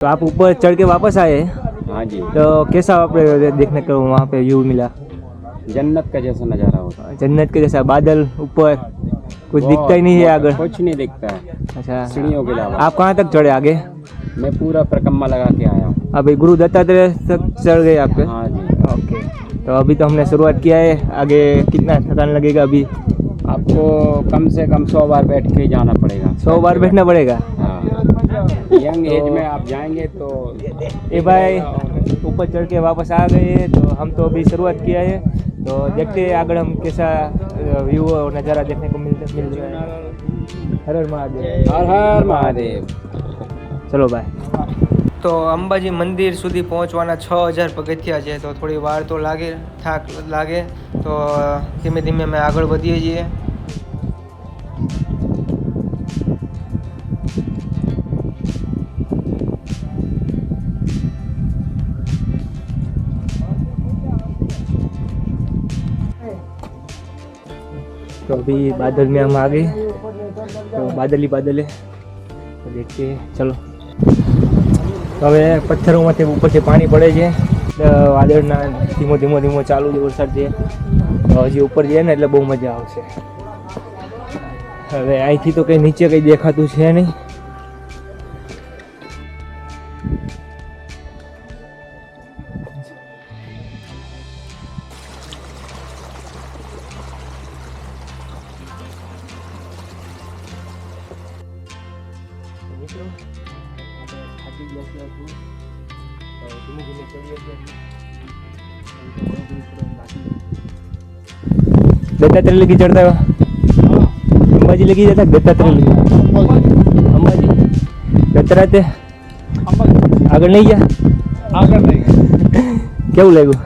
तो आप ऊपर चढ़ के वापस आए? हाँ जी। तो कैसा आप देखने को वहाँ पे व्यू मिला? जन्नत का जैसा नज़ारा होता है। जन्नत के जैसा, बादल ऊपर, कुछ दिखता ही नहीं है आगे? कुछ नहीं दिखता है। अच्छा, सीढ़ियों के अलावा। आप कहाँ तक चढ़े आगे? मैं पूरा परिक्रमा लगा के आया हूँ। अभी गुरु दत्तात्रेय तक चढ़ गए आप? हाँ जी। ओके, तो अभी तो हमने शुरुआत किया है, आगे कितना थकान लगेगा अभी? आपको कम से कम 100 बार बैठ के जाना पड़ेगा। 100 बार बैठना पड़ेगा? हाँ। यंग एज में आप जाएंगे तो ए भाई ऊपर चढ़ के वापस आ गए, तो हम तो अभी शुरुआत किया है, तो देखते हैं आगे हम कैसा व्यू और नज़ारा देखने को मिल रहा है। हर हर महादेव। हर हर महादेव। चलो भाई। तो અંબાજી મંદિર સુધી પહોંચવાના 6000 પગથિયા છે, તો થોડી વાર તો લાગે, થાક લાગે, તો ધીમે ધીમે અમે આગળ વધીએ છીએ. तो अभी बादल में हम आ गए, तो बादल ही बादल है, तो देखते हैं. चलो. तो હવે પથ્થરોમાંથી ઉપરથી પાણી પડે છે, વાદળના ધીમો ધીમો ધીમો ચાલુ છે વરસાદ છે, તો હજી ઉપર જઈએ ને એટલે બહુ મજા આવશે. હવે અહીંથી તો કંઈ નીચે કંઈ દેખાતું છે નહીં. दत्तात्रेय लगी चढ़ता है, अंबाजी लगी जाता है, दत्तात्रेय लगी अंबाजी दत्तात्रेय આગળ નહીં ગયા? આગળ નહીં. કેવું લાગ્યું?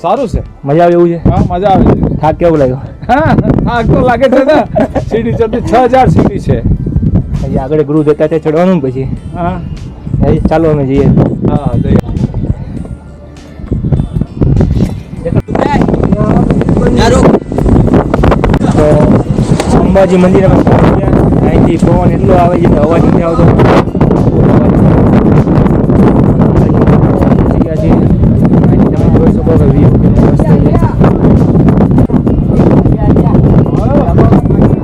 સારું છે, મજા આવે એવું છે? હા મજા આવે છે. થાક કેવું લાગ્યો? હા થાક તો લાગે છે ને, સીડી ચડતી 6000 સીડી છે. પછી આગળ ગુરુ દત્તાત્રેય ચડવાનું ને પછી? હા ચાલો અમે જઈએ. હા જઈએ. તો અંબાજી મંદિરમાં પહોંચી ગયા. અહીંથી પવન એટલો આવે છે કે અવાજ નથી આવતો. પહોંચી ગયા છીએ. અહીંથી તમે જોઈ શકો કે વ્યૂ કેટલો મસ્ત છે.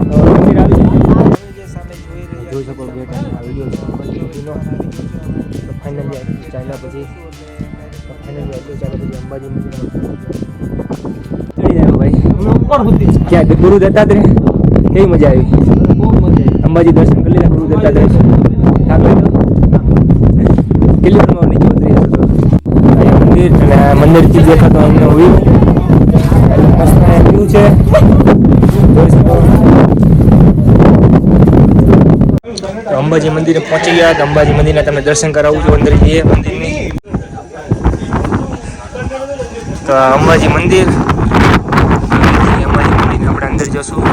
તો મંદિર આવી જોઈ શકો ગેટ આ વિડીયો છે. તો ફાઇનલી ચાલ્યા પછી અંબાજી મંદિરમાં ચડી જાય ભાઈ. ક્યાં ગુરુ દત્તાત્રેય કેવી મજા આવી? અંબાજી દર્શન કરી લીધા ગુરુ દત્તાત્રેય? થાક લાગ્યો? કેટલી વારમાં નીચે ઉતરી જતો? અહીંયા મંદિર, અને મંદિરથી દેખાતો અમને વ્યૂ મસ્ત વ્યૂ છે, જોઈ શકો. તો અંબાજી મંદિરે પહોંચી ગયા. તો અંબાજી મંદિરના તમને દર્શન કરાવું છું, અંદર જઈએ મંદિરની. તો અંબાજી મંદિર, આપણે અંદર જશું.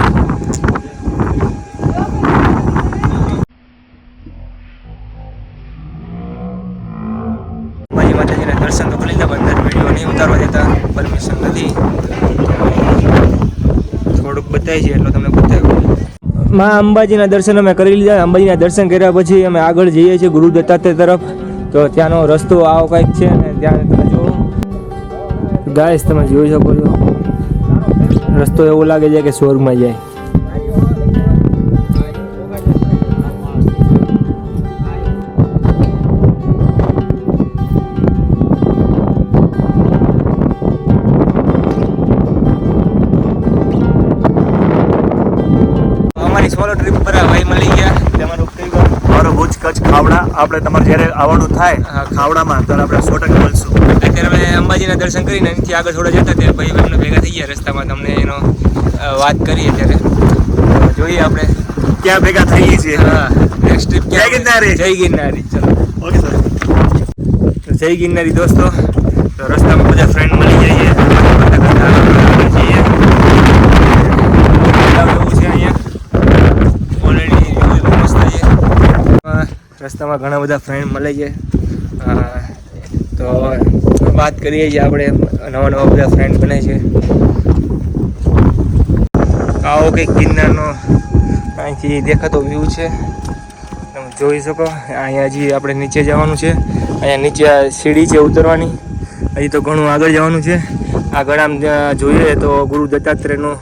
અંબાજી માતાજીના દર્શન તો કરી લીધા, પણ અંદર વિડીયો નહીં ઉતારવા દેતા, પરમિશન નથી. થોડુંક બતાવી છે એટલો તમને બતાવ્યું. માં અંબાજીના દર્શન અમે કરી લીધા. અંબાજીના દર્શન કર્યા પછી અમે આગળ જઈએ છીએ ગુરુ દત્તાત્રેય તરફ. તો ત્યાંનો રસ્તો આવો કંઈક છે, ને ત્યાં તમે જો ગાઈસ, તમે જોઈ શકો છો રસ્તો એવો લાગે છે કે સ્વર્ગમાં જાય. અમારી સોલો ટ્રીપ પર ભાઈ મળી ગયા. તમારું કઈ ગામ? મારો ભુજ કચ્છ ખાવડા. આપણે તમારે જ્યારે આવવાનું થાય ખાવડામાં તો આપણે 100% મળશું. અત્યારે અમે અંબાજીના દર્શન કરીને અહીંથી આગળ થોડા જતા ત્યારે ભાઈ અમને ભેગા થઈ ગયા રસ્તામાં. તમને એનો વાત કરીએ ત્યારે જોઈએ આપણે ક્યાં ભેગા થઈએ છીએ. હા, નેક્સ્ટ ટ્રીપ જય ગિરનારી. જય ગિરનારી. ચલો ઓકે સર. તો જય ગિરનારી દોસ્તો. તો રસ્તામાં બધા ફ્રેન્ડ મળી જઈએ, જઈએ. એવું છે અહીંયા ઓલરેડી મસ્ત છે. રસ્તામાં ઘણા બધા ફ્રેન્ડ મળે છે, તો વાત કરીએ છીએ આપણે. નવા નવા બધા ફ્રેન્ડ બને છે. આવો કંઈક ગિરનારનો અહીંથી દેખાતો વ્યૂ છે, તમે જોઈ શકો અહીંયા હજી આપણે નીચે જવાનું છે. અહીંયા નીચે સીડી છે ઉતરવાની. હજી તો ઘણું આગળ જવાનું છે. આગળ આમ જોઈએ તો ગુરુ દત્તાત્રેયનો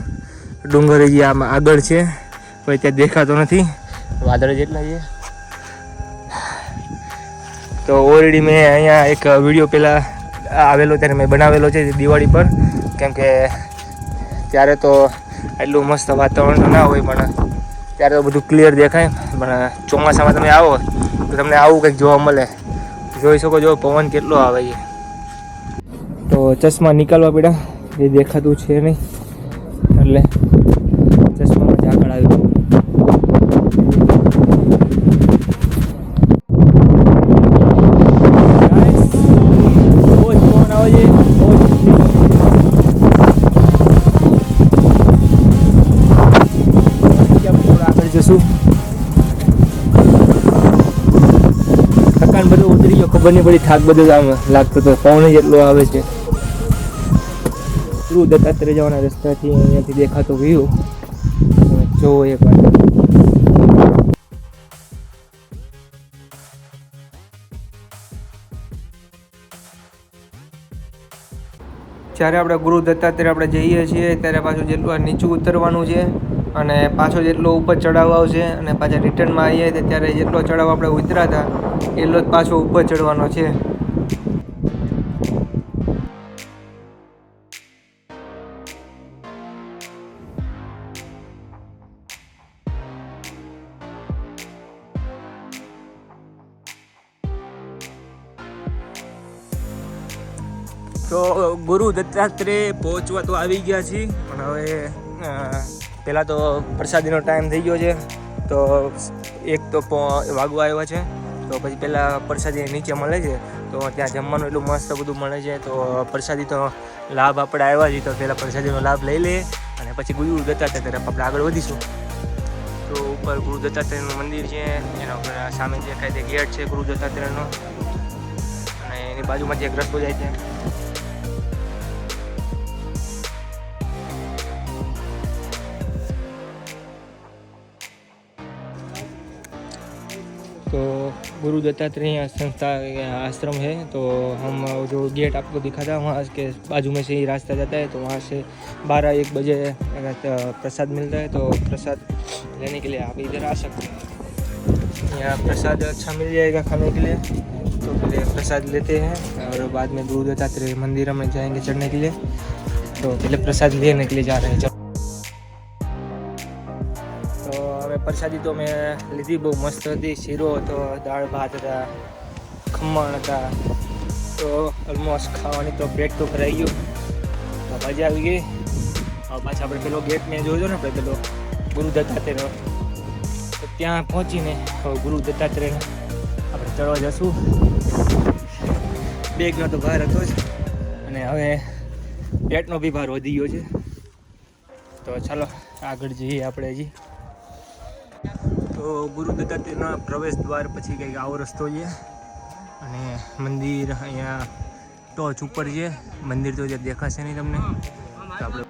ડુંગર હજી આમ આગળ છે, પણ ત્યાં દેખાતો નથી, વાદળ જેટલા છે. તો ઓલરેડી મેં અહીંયા એક વિડીયો પહેલાં આવેલો ત્યારે મેં બનાવેલો છે દિવાળી પર, કેમ કે ત્યારે તો એટલું મસ્ત વાતાવરણ તો ના હોય, પણ ત્યારે તો બધું ક્લિયર દેખાય. પણ ચોમાસામાં તમે આવો તો તમને આવું કંઈક જોવા મળે. જોઈ શકો છો પવન કેટલો આવે છે. તો ચશ્મા નીકાળવા પડ્યા, એ દેખાતું છે નહીં એટલે ચશ્મામાં ઝાકળ આવ્યું. બહુ જ પવન આવે છે, બહુ જ આગળ જશું. થકાન બધું ઉતરી ગયો, ખબર નહીં પડી, થાક બધું આમ લાગતો તો પવન જ એટલો આવે છે. ગુરુ દત્તાત્રેય જવાના રસ્તાથી અહીંયાથી દેખાતો વ્યૂ જોવો એક વાર. જ્યારે આપણે ગુરુ દત્તાત્રેય આપણે જઈએ છીએ ત્યારે પાછું જેટલું નીચું ઉતરવાનું છે અને પાછો જેટલો ઉપર ચડાવ આવશે, અને પાછા રિટર્નમાં આવીએ ત્યારે જેટલો ચડાવ આપણે ઉતર્યા હતા એટલો જ પાછો ઉપર ચડવાનો છે. તો ગુરુ દત્તાત્રેય પહોંચવા તો આવી ગયા છીએ, પણ હવે પહેલાં તો પ્રસાદીનો ટાઈમ થઈ ગયો છે. તો એક તો વાગવા આવ્યા છે, તો પછી પહેલાં પ્રસાદી નીચે મળે છે, તો ત્યાં જમવાનું એટલું મસ્ત બધું મળે છે. તો પ્રસાદી તો લાભ આપણે આવ્યા છીએ, તો પહેલાં પ્રસાદીનો લાભ લઈ લઈએ અને પછી ગુરુ દત્તાત્રેય તરફ આપણે આગળ વધીશું. તો ઉપર ગુરુ દત્તાત્રેયનું મંદિર છે, એના ઉપર સામે દેખાય તે ગેટ છે ગુરુ દત્તાત્રેયનો, અને એની બાજુમાં એક રસ્તો જાય છે. तो गुरु दत्तात्रेय संस्था आश्रम है, तो हम जो गेट आपको दिखा था वहाँ के बाजू में से ही रास्ता जाता है. तो वहाँ से 12-1 बजे प्रसाद मिलता है, तो प्रसाद लेने के लिए आप इधर आ सकते हैं. यहाँ प्रसाद अच्छा मिल जाएगा खाने के लिए, तो पहले प्रसाद लेते हैं और बाद में गुरु दत्तात्रेय मंदिर में जाएंगे चढ़ने के लिए. तो पहले प्रसाद लेने के लिए जा रहे हैं. પ્રસાદી તો મેં લીધી, બહુ મસ્ત હતી. શીરો હતો, દાળ ભાત હતા, ખમણ હતા. તો ઓલમોસ્ટ ખાવાની તો પેટ તો ભરાઈ ગયું, તો મજા આવી ગઈ. પાછા આપણે પેલો ગેટ મેં જોયો ને, આપણે પેલો ગુરુ દત્તાત્રેયનો, તો ત્યાં પહોંચીને ગુરુ દત્તાત્રેયને આપણે ચડવા જશું. બેગનો તો ભાર હતો જ, અને હવે પેટનો બી ભાર વધી ગયો છે. તો ચાલો આગળ જઈએ આપણે. હજી તો ગુરુ દત્તાત્રેયના પ્રવેશ દ્વાર પછી કંઈક આવો રસ્તો છે, અને મંદિર અહીંયા ટોચ ઉપર છે. મંદિર તો જે દેખાશે નહીં તમને. તો આપણે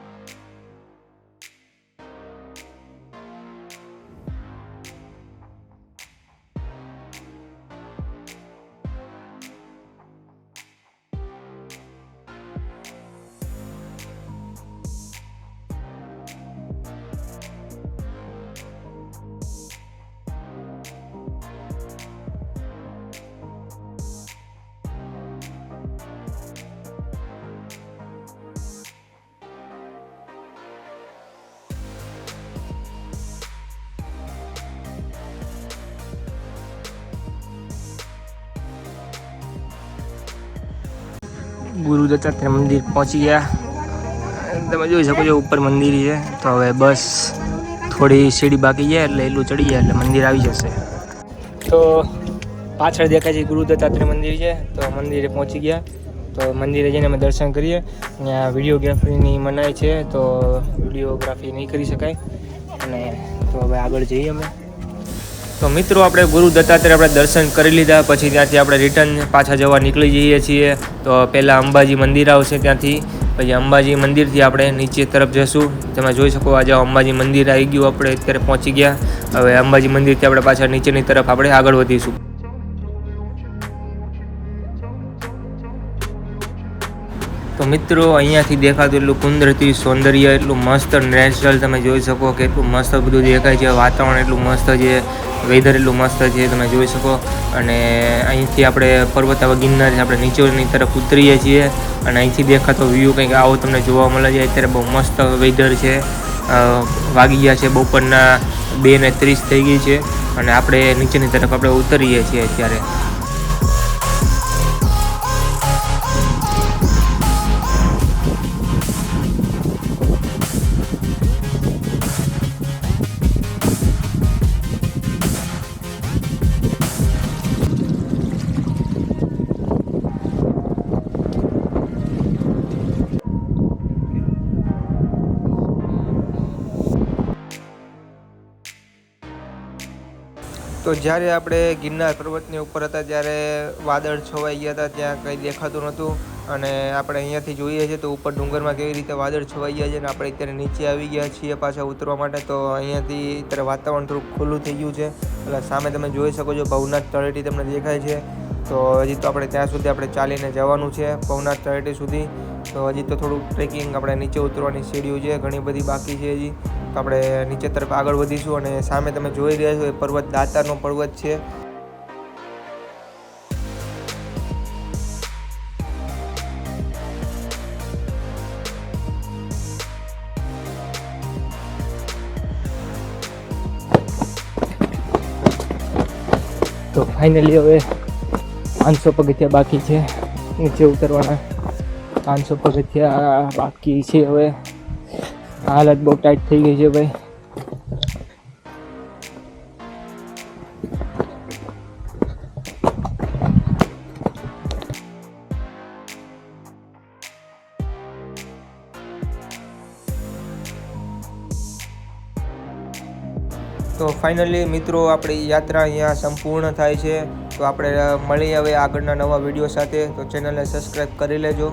ગુરુ દત્તાત્રેય મંદિર પહોંચી ગયા. તમે જોઈ શકો છો ઉપર મંદિર છે. તો હવે બસ થોડી સીડી બાકી છે, એટલે એટલું ચડી જાય એટલે મંદિર આવી જશે. તો પાછળ દેખાય છે ગુરુ દત્તાત્રેય મંદિર છે. તો મંદિરે પહોંચી ગયા. તો મંદિરે જઈને અમે દર્શન કરીએ. અહીંયા વિડીયોગ્રાફીની મનાઈ છે, તો વિડીયોગ્રાફી નહીં કરી શકાય. અને તો હવે આગળ જઈએ અમે. તો મિત્રો આપણે ગુરુ દત્તાત્રેય આપણે દર્શન કરી લીધા, પછી ત્યાંથી આપણે રિટર્ન પાછા જવા નીકળી જઈએ છીએ. તો પહેલાં અંબાજી મંદિર આવશે, ત્યાંથી પછી અંબાજી મંદિરથી આપણે નીચે તરફ જશું. તમે જોઈ શકો આજે અંબાજી મંદિર આવી ગયું, આપણે અત્યારે પહોંચી ગયા. હવે અંબાજી મંદિરથી આપણે પાછા નીચેની તરફ આપણે આગળ વધીશું. તો મિત્રો અહીંયાથી દેખાતું એટલું કુદરતી સૌંદર્ય, એટલું મસ્ત નેચરલ તમે જોઈ શકો કે એટલું મસ્ત બધું દેખાય છે. વાતાવરણ એટલું મસ્ત છે, વેધર એટલું મસ્ત છે, તમે જોઈ શકો. અને અહીંથી આપણે પર્વત ગિરનારથી આપણે નીચેની તરફ ઉતરીએ છીએ અને અહીંથી દેખાતો વ્યૂ કંઈક આવો તમને જોવા મળે છે. અત્યારે બહુ મસ્ત વેધર છે. વાગી ગયા છે બપોરના 2:30 થઈ ગઈ છે અને આપણે નીચેની તરફ આપણે ઉતરીએ છીએ અત્યારે. તો જ્યારે આપણે ગિરનાર પર્વતની ઉપર હતા ત્યારે વાદળ છવાઈ ગયા હતા, ત્યાં કંઈ દેખાતું નહોતું. અને આપણે અહીંયાથી જોઈએ છીએ તો ઉપર ડુંગરમાં કેવી રીતે વાદળ છવાઈ ગયા છે. અને આપણે અત્યારે નીચે આવી ગયા છીએ પાછા ઉતરવા માટે. તો અહીંયાથી અત્યારે વાતાવરણ થોડુંક ખુલ્લું થઈ ગયું છે. એટલે સામે તમે જોઈ શકો છો ભવનાથ તળેટી તમને દેખાય છે. તો હજી તો આપણે ત્યાં સુધી આપણે ચાલીને જવાનું છે ભવનાથ તળેટી સુધી. તો હજી તો થોડુંક ટ્રેકિંગ આપણે નીચે ઉતરવાની સીડીઓ છે, ઘણી બધી બાકી છે હજી. તો આપણે નીચે તરફ આગળ વધીશું. અને સામે તમે જોઈ રહ્યા છો એ પર્વત દાતારનો પર્વત છે. તો ફાઇનલી હવે 500 પગથિયા બાકી છે નીચે ઉતરવાના. 500 પગથિયા બાકી છે. હવે હાલત બહુ ટાઈટ થઈ ગઈ છે ભાઈ. તો ફાઇનલી મિત્રો આપણી યાત્રા અહીંયા સંપૂર્ણ થાય છે. તો આપણે મળીએ હવે આગળના નવા વિડીયો સાથે. તો ચેનલને સબસ્ક્રાઈબ કરી લેજો.